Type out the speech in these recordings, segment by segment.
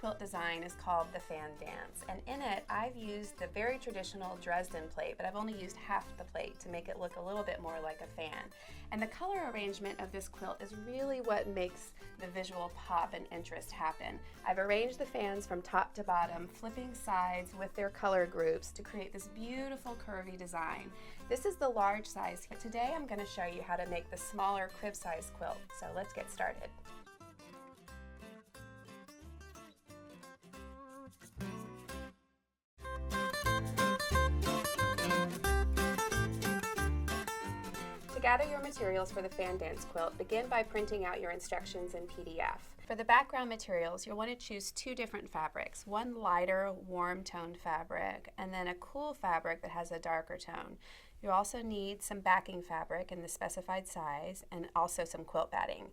quilt design is called the Fan Dance, and in it I've used the very traditional Dresden plate, but I've only used half the plate to make it look a little bit more like a fan. And the color arrangement of this quilt is really what makes the visual pop and interest happen. I've arranged the fans from top to bottom, flipping sides with their color groups to create this beautiful curvy design. This is the large size. Today I'm going to show you how to make the smaller crib size quilt, so let's get started. To gather your materials for the Fan Dance quilt, begin by printing out your instructions in PDF. For the background materials, you'll want to choose two different fabrics, one lighter, warm-toned fabric, and then a cool fabric that has a darker tone. You also need some backing fabric in the specified size and also some quilt batting.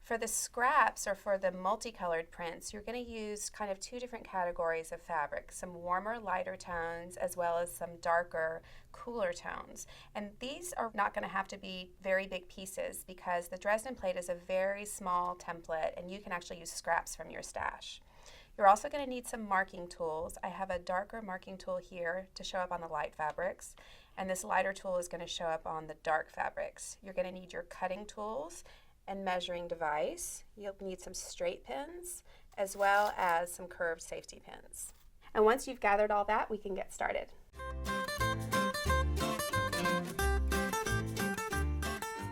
For the scraps or for the multicolored prints, you're going to use kind of two different categories of fabric, some warmer, lighter tones as well as some darker, cooler tones. And these are not going to have to be very big pieces because the Dresden plate is a very small template and you can actually use scraps from your stash. You're also going to need some marking tools. I have a darker marking tool here to show up on the light fabrics, and this lighter tool is going to show up on the dark fabrics. You're going to need your cutting tools and measuring device. You'll need some straight pins as well as some curved safety pins. And once you've gathered all that, we can get started.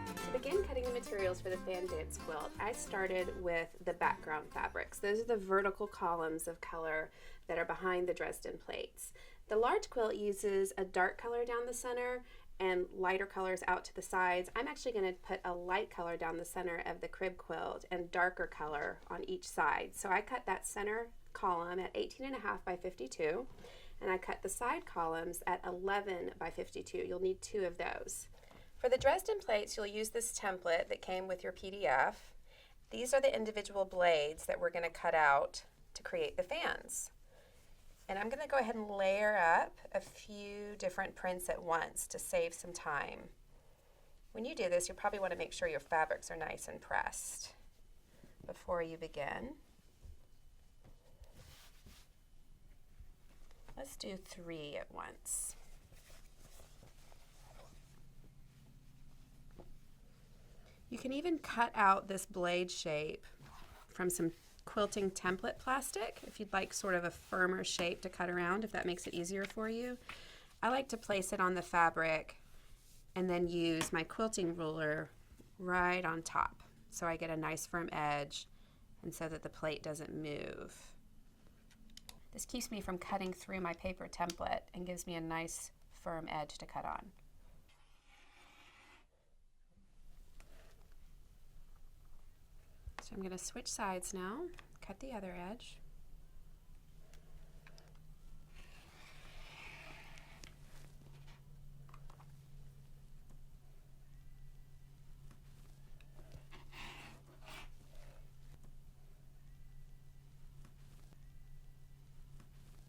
To begin cutting the materials for the Fan Dance quilt, I started with the background fabrics. Those are the vertical columns of color that are behind the Dresden plates. The large quilt uses a dark color down the center and lighter colors out to the sides. I'm actually going to put a light color down the center of the crib quilt and darker color on each side. So I cut that center column at 18.5 by 52, and I cut the side columns at 11 by 52. You'll need two of those. For the Dresden plates, you'll use this template that came with your PDF. These are the individual blades that we're going to cut out to create the fans. And I'm going to go ahead and layer up a few different prints at once to save some time. When you do this, you probably want to make sure your fabrics are nice and pressed before you begin. Let's do 3 at once. You can even cut out this blade shape from some quilting template plastic if you'd like sort of a firmer shape to cut around, if that makes it easier for you. I like to place it on the fabric and then use my quilting ruler right on top so I get a nice firm edge and so that the plate doesn't move. This keeps me from cutting through my paper template and gives me a nice firm edge to cut on. So I'm going to switch sides now, cut the other edge.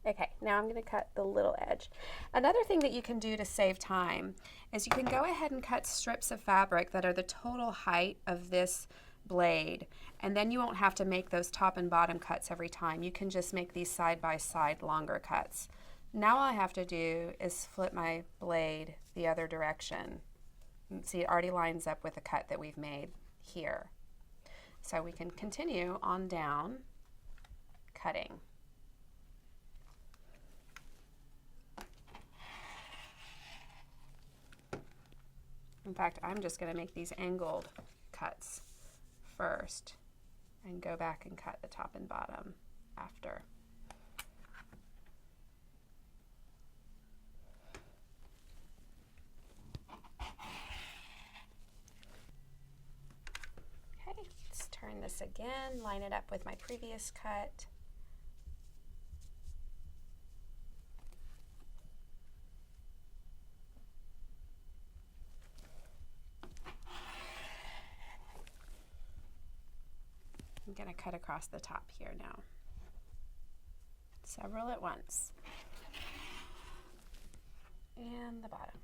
Okay, now I'm going to cut the little edge. Another thing that you can do to save time is you can go ahead and cut strips of fabric that are the total height of this blade, and then you won't have to make those top and bottom cuts every time. You can just make these side by side longer cuts. Now all I have to do is flip my blade the other direction. You can see it already lines up with the cut that we've made here. So we can continue on down cutting. In fact, I'm just going to make these angled cuts first and go back and cut the top and bottom after. Okay, let's turn this again, line it up with my previous cut. I'm going to cut across the top here now. Several at once. And the bottom.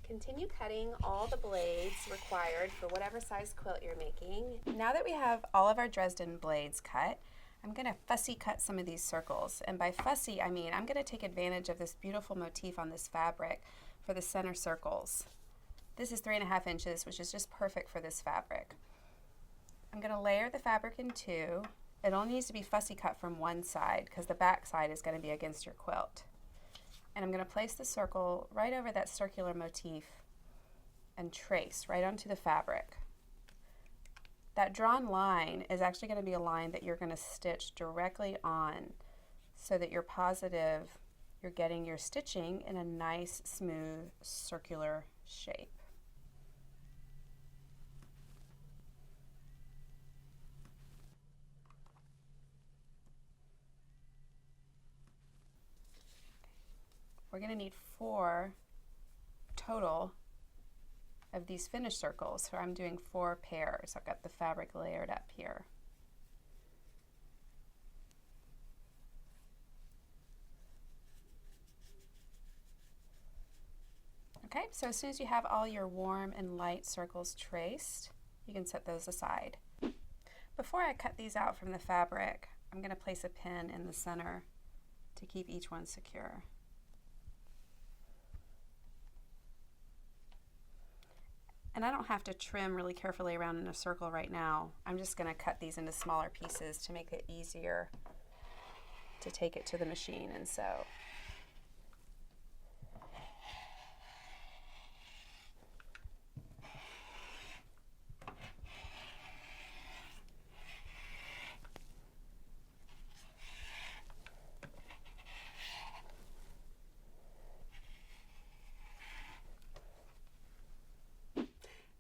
Continue cutting all the blades required for whatever size quilt you're making. Now that we have all of our Dresden blades cut, I'm going to fussy cut some of these circles. And by fussy, I mean I'm going to take advantage of this beautiful motif on this fabric for the center circles. This is 3.5 inches, which is just perfect for this fabric. I'm going to layer the fabric in two. It only needs to be fussy cut from one side because the back side is going to be against your quilt. And I'm going to place the circle right over that circular motif and trace right onto the fabric. That drawn line is actually going to be a line that you're going to stitch directly on so that you're positive you're getting your stitching in a nice, smooth, circular shape. We're going to need 4 total of these finished circles, so I'm doing 4 pairs. I've got the fabric layered up here. Okay, so as soon as you have all your warm and light circles traced, you can set those aside. Before I cut these out from the fabric, I'm going to place a pin in the center to keep each one secure. And I don't have to trim really carefully around in a circle right now. I'm just going to cut these into smaller pieces to make it easier to take it to the machine and sew.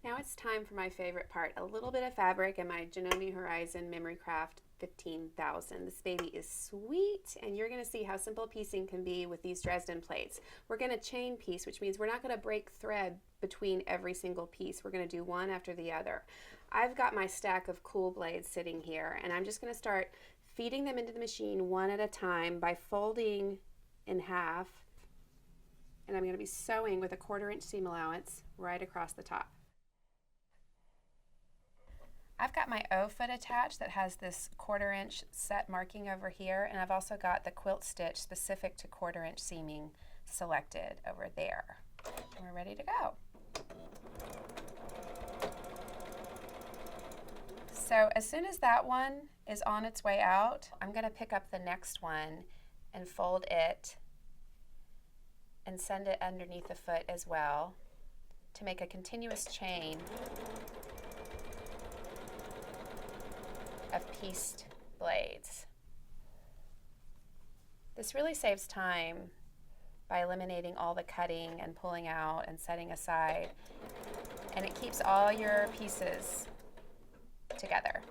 Now it's time for my favorite part, a little bit of fabric in my Janome Horizon Memory Craft 15,000. This baby is sweet, and you're going to see how simple piecing can be with these Dresden plates. We're going to chain piece, which means we're not going to break thread between every single piece. We're going to do one after the other. I've got my stack of cool blades sitting here, and I'm just going to start feeding them into the machine one at a time by folding in half, and I'm going to be sewing with a 1/4 inch seam allowance right across the top. I've got my O foot attached that has this 1/4 inch set marking over here, and I've also got the quilt stitch specific to 1/4 inch seaming selected over there. And we're ready to go. So as soon as that one is on its way out, I'm going to pick up the next one and fold it and send it underneath the foot as well to make a continuous chain of pieced blades. This really saves time by eliminating all the cutting and pulling out and setting aside, and it keeps all your pieces together.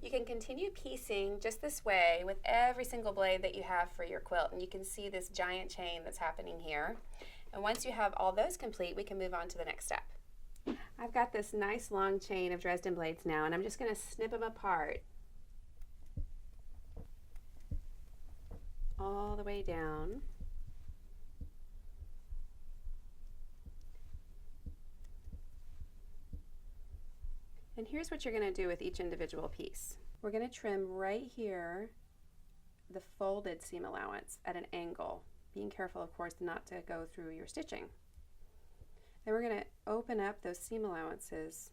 You can continue piecing just this way with every single blade that you have for your quilt, and you can see this giant chain that's happening here. And once you have all those complete, we can move on to the next step. I've got this nice long chain of Dresden blades now, and I'm just going to snip them apart all the way down. And here's what you're going to do with each individual piece. We're going to trim right here the folded seam allowance at an angle, being careful, of course, not to go through your stitching. Then we're going to open up those seam allowances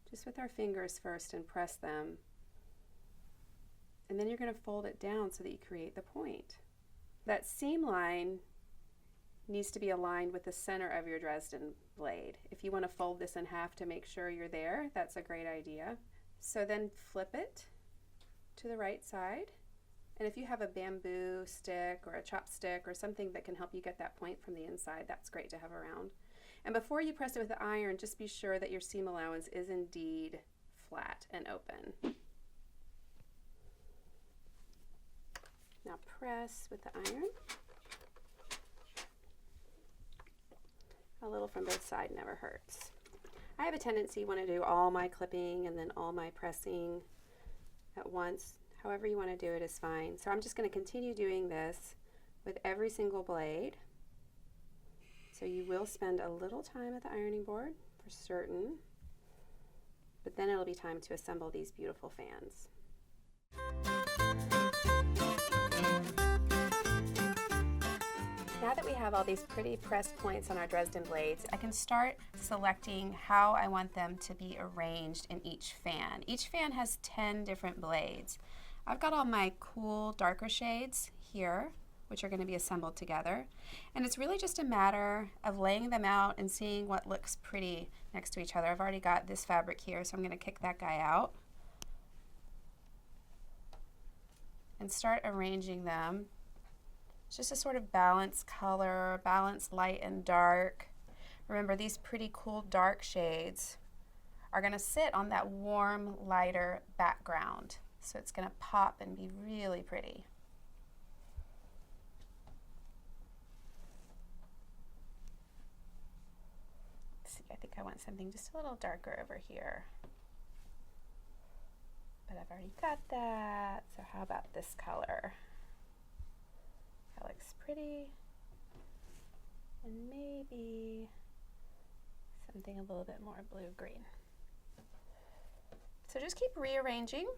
just with our fingers first and press them. And then you're going to fold it down so that you create the point. That seam line needs to be aligned with the center of your Dresden blade. If you want to fold this in half to make sure you're there, that's a great idea. So then flip it to the right side, and if you have a bamboo stick or a chopstick or something that can help you get that point from the inside, that's great to have around. And before you press it with the iron, just be sure that your seam allowance is indeed flat and open. Now press with the iron. A little from both sides never hurts. I have a tendency to want to do all my clipping and then all my pressing at once. However you want to do it is fine. So I'm just going to continue doing this with every single blade. So you will spend a little time at the ironing board for certain, but then it'll be time to assemble these beautiful fans. Now that we have all these pretty pressed points on our Dresden blades, I can start selecting how I want them to be arranged in each fan. Each fan has 10 different blades. I've got all my cool darker shades here, which are going to be assembled together. And it's really just a matter of laying them out and seeing what looks pretty next to each other. I've already got this fabric here, so I'm going to kick that guy out and start arranging them. It's just a sort of balanced color, balanced light and dark. Remember, these pretty cool dark shades are going to sit on that warm, lighter background. So it's going to pop and be really pretty. Let's see, I think I want something just a little darker over here. But I've already got that, so how about this color? That looks pretty. And maybe something a little bit more blue-green. So just keep rearranging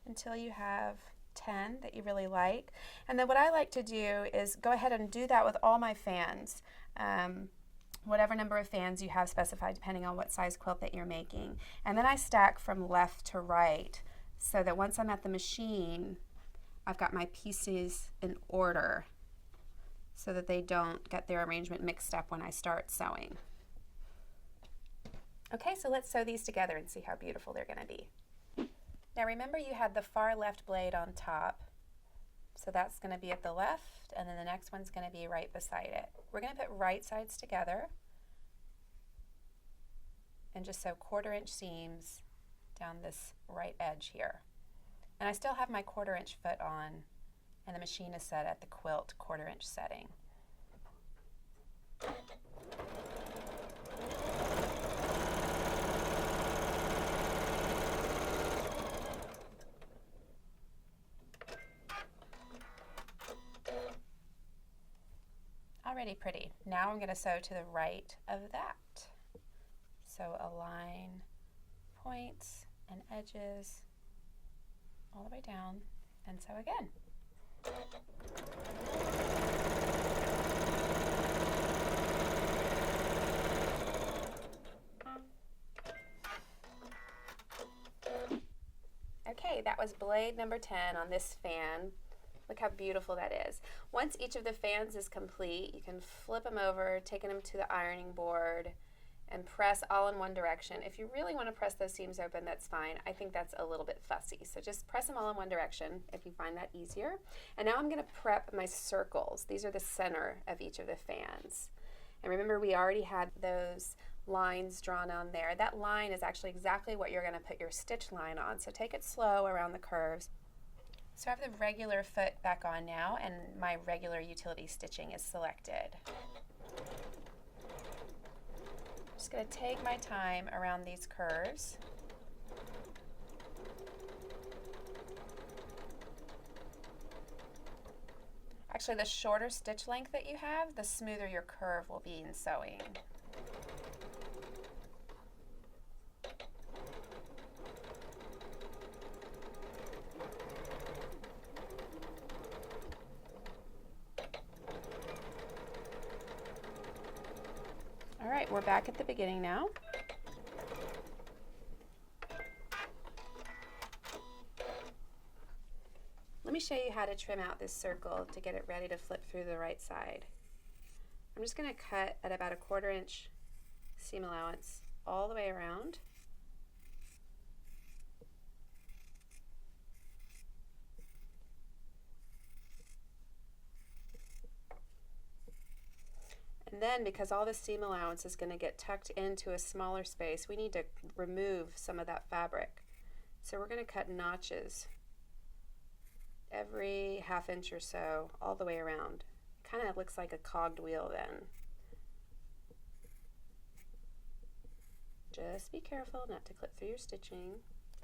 until you have 10 that you really like. And then what I like to do is go ahead and do that with all my fans. Whatever number of fans you have specified depending on what size quilt that you're making. And then I stack from left to right so that once I'm at the machine, I've got my pieces in order so that they don't get their arrangement mixed up when I start sewing. Okay, so let's sew these together and see how beautiful they're going to be. Now remember, you had the far left blade on top, so that's going to be at the left, and then the next one's going to be right beside it. We're going to put right sides together and just sew 1/4 inch seams down this right edge here. And I still have my 1/4 inch foot on, and the machine is set at the quilt 1/4 inch setting. Already pretty. Now I'm going to sew to the right of that. So align points and edges all the way down and sew again. Okay, that was blade number 10 on this fan. Look how beautiful that is. Once each of the fans is complete, you can flip them over, taking them to the ironing board, and press all in one direction. If you really want to press those seams open, that's fine. I think that's a little bit fussy. So just press them all in one direction if you find that easier. And now I'm going to prep my circles. These are the center of each of the fans. And remember, we already had those lines drawn on there. That line is actually exactly what you're going to put your stitch line on. So take it slow around the curves. So I have the regular foot back on now, and my regular utility stitching is selected. I'm just going to take my time around these curves. Actually, the shorter stitch length that you have, the smoother your curve will be in sewing. All right, we're back at the beginning now. Let me show you how to trim out this circle to get it ready to flip through the right side. I'm just going to cut at about a 1/4 inch seam allowance all the way around. And then, because all the seam allowance is going to get tucked into a smaller space, we need to remove some of that fabric. So we're going to cut notches every 1/2 inch or so all the way around. Kind of looks like a cogged wheel then. Just be careful not to clip through your stitching.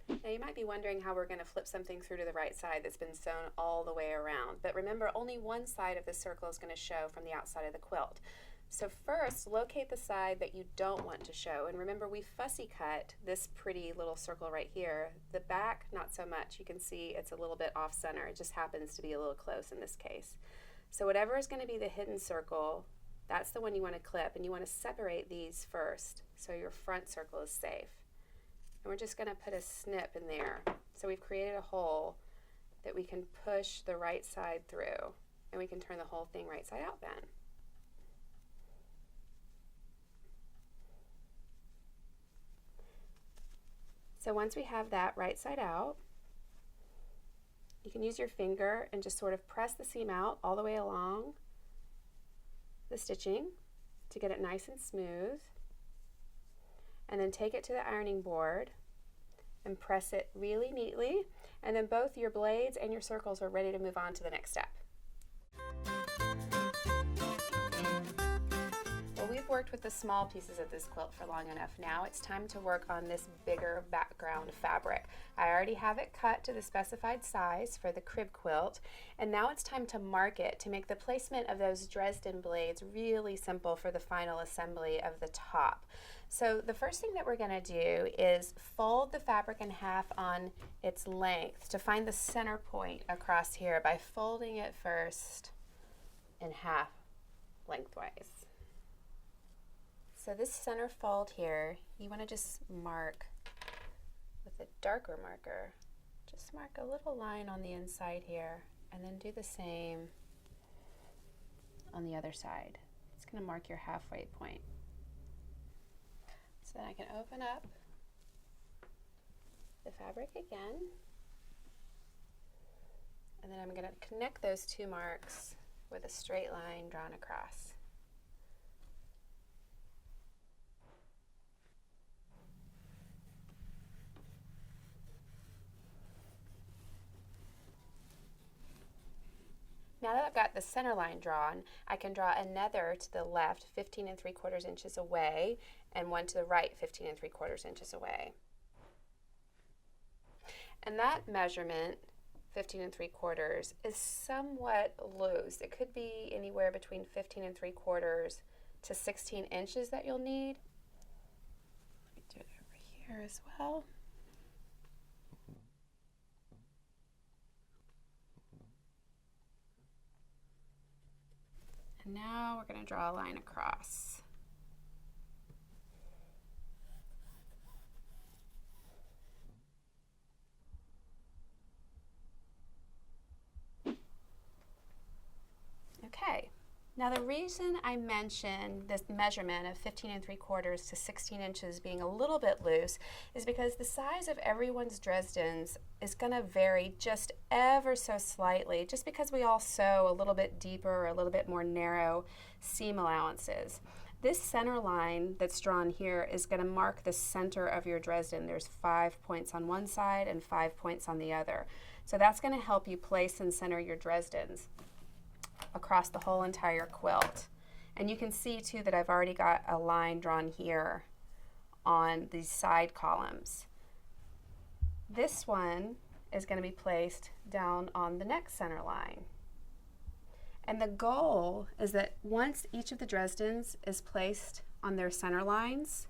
Now you might be wondering how we're going to flip something through to the right side that's been sewn all the way around, but remember only one side of the circle is going to show from the outside of the quilt. So first, locate the side that you don't want to show, and remember we fussy cut this pretty little circle right here. The back, not so much. You can see it's a little bit off center. It just happens to be a little close in this case. So whatever is going to be the hidden circle, that's the one you want to clip, and you want to separate these first so your front circle is safe. And we're just going to put a snip in there. So we've created a hole that we can push the right side through, and we can turn the whole thing right side out then. So once we have that right side out, you can use your finger and just sort of press the seam out all the way along the stitching to get it nice and smooth. And then take it to the ironing board and press it really neatly, and then both your blades and your circles are ready to move on to the next step. Well, we've worked with the small pieces of this quilt for long enough. Now it's time to work on this bigger background fabric. I already have it cut to the specified size for the crib quilt, and now it's time to mark it to make the placement of those Dresden blades really simple for the final assembly of the top. So the first thing that we're going to do is fold the fabric in half on its length to find the center point across here by folding it first in half lengthwise. So this center fold here, you want to just mark with a darker marker. Just mark a little line on the inside here, and then do the same on the other side. It's going to mark your halfway point. So then I can open up the fabric again, and then I'm going to connect those two marks with a straight line drawn across. Now that I've got the center line drawn, I can draw another to the left 15 3/4 inches away and one to the right 15 3/4 inches away. And that measurement, 15 3/4, is somewhat loose. It could be anywhere between 15 3/4 to 16 inches that you'll need. Let me do it over here as well. And now we're going to draw a line across. Okay, now the reason I mentioned this measurement of 15 3/4 to 16 inches being a little bit loose is because the size of everyone's Dresdens is going to vary just ever so slightly, just because we all sew a little bit deeper or a little bit more narrow seam allowances. This center line that's drawn here is going to mark the center of your Dresden. There's 5 points on one side and 5 points on the other. So that's going to help you place and center your Dresdens across the whole entire quilt. And you can see too that I've already got a line drawn here on these side columns. This one is going to be placed down on the next center line. And the goal is that once each of the Dresdens is placed on their center lines,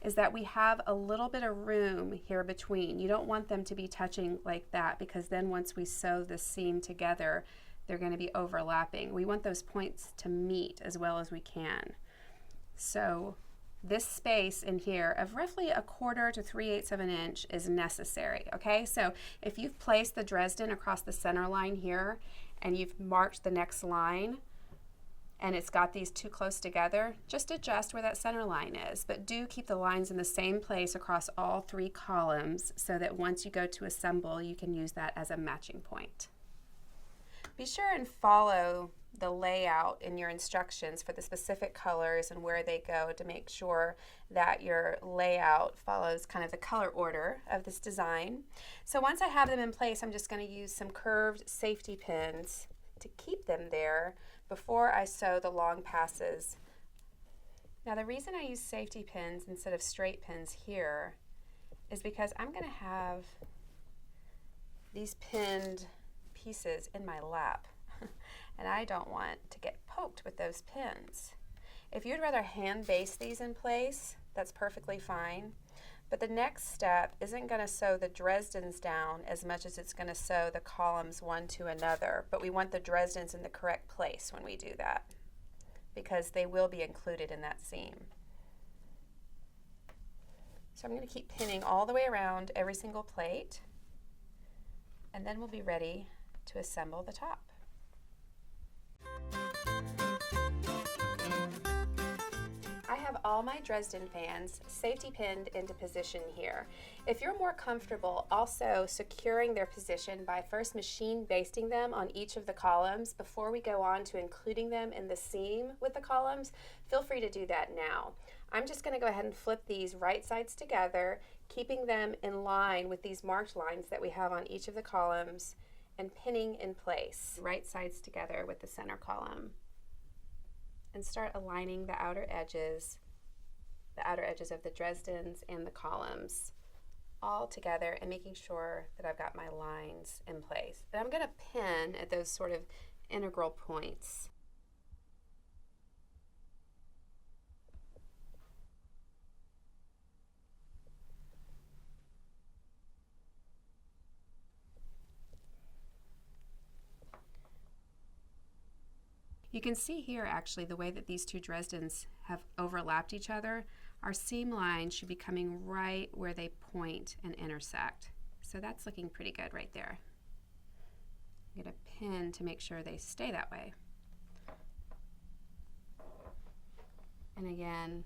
is that we have a little bit of room here between. You don't want them to be touching like that, because then once we sew the seam together, they're going to be overlapping. We want those points to meet as well as we can. So this space in here of roughly 1/4 to 3/8 of an inch is necessary, okay? So if you've placed the Dresden across the center line here and you've marked the next line and it's got these too close together, just adjust where that center line is, but do keep the lines in the same place across all 3 columns so that once you go to assemble, you can use that as a matching point. Be sure and follow the layout in your instructions for the specific colors and where they go to make sure that your layout follows kind of the color order of this design. So once I have them in place, I'm just going to use some curved safety pins to keep them there before I sew the long passes Now the reason I use safety pins instead of straight pins here is because I'm going to have these pinned pieces in my lap and I don't want to get poked with those pins. If you'd rather hand base these in place, that's perfectly fine. But the next step isn't going to sew the Dresdens down as much as it's going to sew the columns one to another. But we want the Dresdens in the correct place when we do that, because they will be included in that seam. So I'm going to keep pinning all the way around every single plate, and then we'll be ready to assemble the top. I have all my Dresden fans safety pinned into position here. If you're more comfortable also securing their position by first machine basting them on each of the columns before we go on to including them in the seam with the columns, feel free to do that now. I'm just going to go ahead and flip these right sides together, keeping them in line with these marked lines that we have on each of the columns and pinning in place. Right sides together with the center column. And start aligning the outer edges of the Dresdens and the columns all together and making sure that I've got my lines in place. And I'm going to pin at those sort of integral points. You can see here actually the way that these two Dresdens have overlapped each other. Our seam line should be coming right where they point and intersect. So that's looking pretty good right there. I'm going to pin to make sure they stay that way. And again,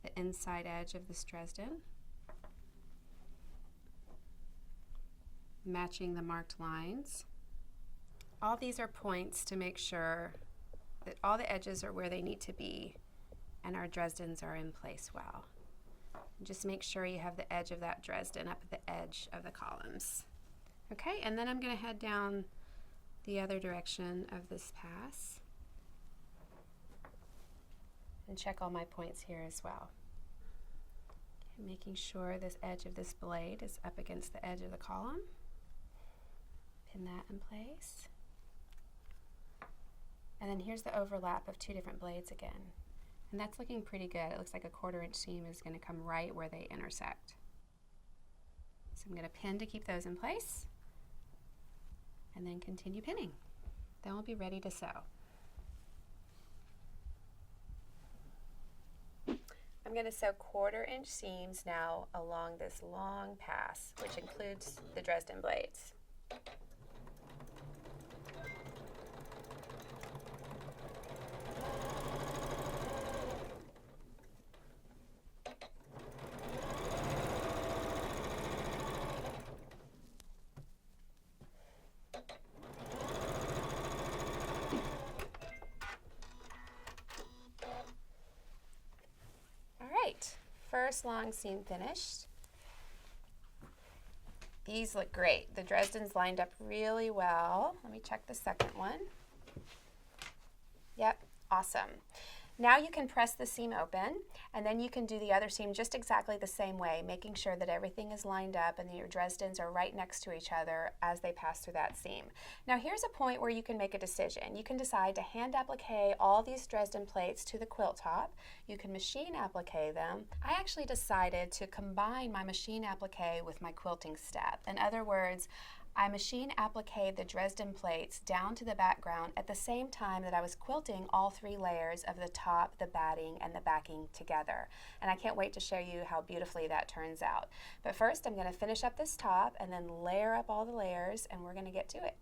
the inside edge of this Dresden, matching the marked lines. All these are points to make sure that all the edges are where they need to be and our Dresdens are in place well. And just make sure you have the edge of that Dresden up at the edge of the columns. Okay, and then I'm going to head down the other direction of this pass and check all my points here as well. Okay, making sure this edge of this blade is up against the edge of the column. Pin that in place. And then here's the overlap of two different blades again. And that's looking pretty good. It looks like a 1/4 inch seam is going to come right where they intersect. So I'm going to pin to keep those in place and then continue pinning. Then we'll be ready to sew. I'm going to sew 1/4 inch seams now along this long pass, which includes the Dresden blades. First long seam finished. These look great. The Dresdens lined up really well. Let me check the second one. Yep, awesome. Now you can press the seam open, and then you can do the other seam just exactly the same way, making sure that everything is lined up and that your Dresdens are right next to each other as they pass through that seam. Now here's a point where you can make a decision. You can decide to hand applique all these Dresden plates to the quilt top. You can machine applique them. I actually decided to combine my machine applique with my quilting step. In other words, I machine appliqued the Dresden plates down to the background at the same time that I was quilting all 3 layers of the top, the batting, and the backing together. And I can't wait to show you how beautifully that turns out. But first I'm going to finish up this top and then layer up all the layers, and we're going to get to it.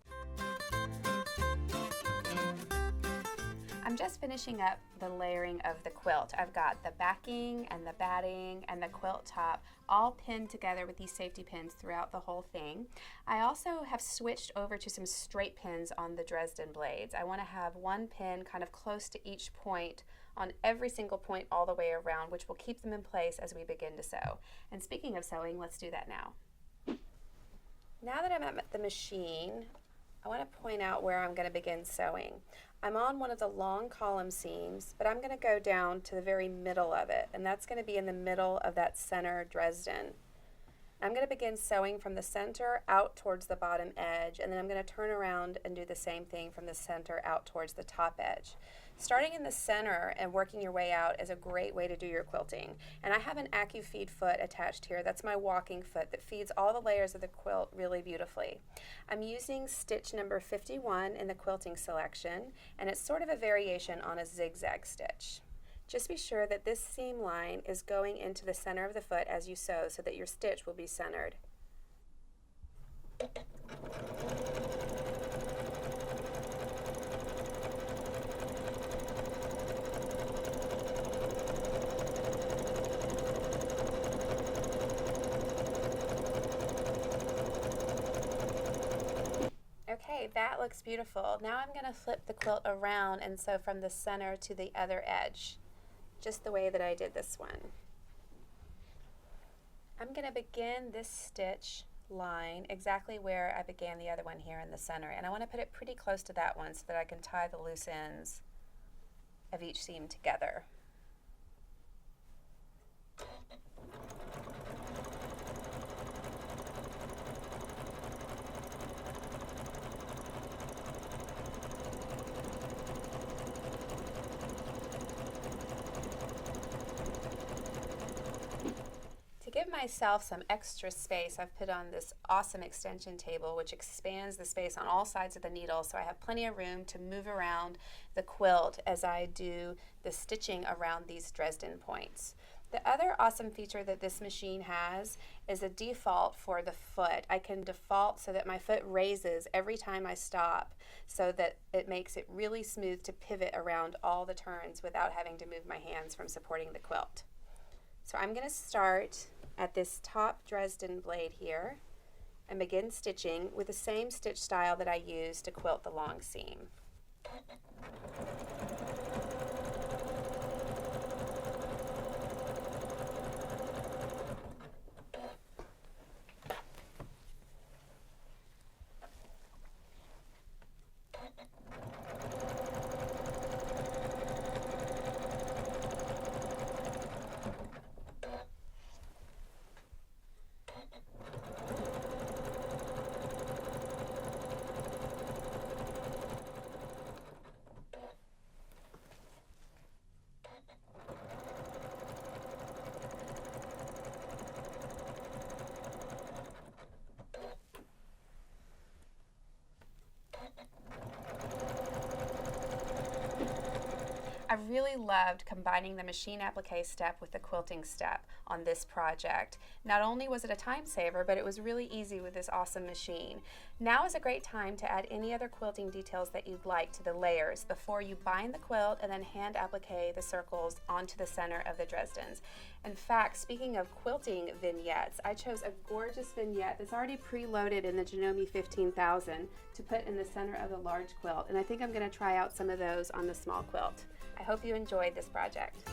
I'm just finishing up the layering of the quilt. I've got the backing and the batting and the quilt top all pinned together with these safety pins throughout the whole thing. I also have switched over to some straight pins on the Dresden blades. I want to have one pin kind of close to each point on every single point all the way around, which will keep them in place as we begin to sew. And speaking of sewing, let's do that now. Now that I'm at the machine, I want to point out where I'm going to begin sewing. I'm on one of the long column seams, but I'm going to go down to the very middle of it, and that's going to be in the middle of that center Dresden. I'm going to begin sewing from the center out towards the bottom edge, and then I'm going to turn around and do the same thing from the center out towards the top edge. Starting in the center and working your way out is a great way to do your quilting. And I have an AccuFeed foot attached here. That's my walking foot that feeds all the layers of the quilt really beautifully. I'm using stitch number 51 in the quilting selection, and it's sort of a variation on a zigzag stitch. Just be sure that this seam line is going into the center of the foot as you sew so that your stitch will be centered. Okay, that looks beautiful. Now I'm going to flip the quilt around and sew from the center to the other edge, just the way that I did this one. I'm going to begin this stitch line exactly where I began the other one here in the center, and I want to put it pretty close to that one so that I can tie the loose ends of each seam together. To give myself some extra space, I've put on this awesome extension table which expands the space on all sides of the needle, so I have plenty of room to move around the quilt as I do the stitching around these Dresden points. The other awesome feature that this machine has is a default for the foot. I can default so that my foot raises every time I stop, so that it makes it really smooth to pivot around all the turns without having to move my hands from supporting the quilt. So I'm going to start at this top Dresden blade here and begin stitching with the same stitch style that I used to quilt the long seam. I really loved combining the machine applique step with the quilting step on this project. Not only was it a time saver, but it was really easy with this awesome machine. Now is a great time to add any other quilting details that you'd like to the layers before you bind the quilt and then hand applique the circles onto the center of the Dresdens. In fact, speaking of quilting vignettes, I chose a gorgeous vignette that's already preloaded in the Janome 15,000 to put in the center of the large quilt, and I think I'm going to try out some of those on the small quilt. I hope you enjoyed this project.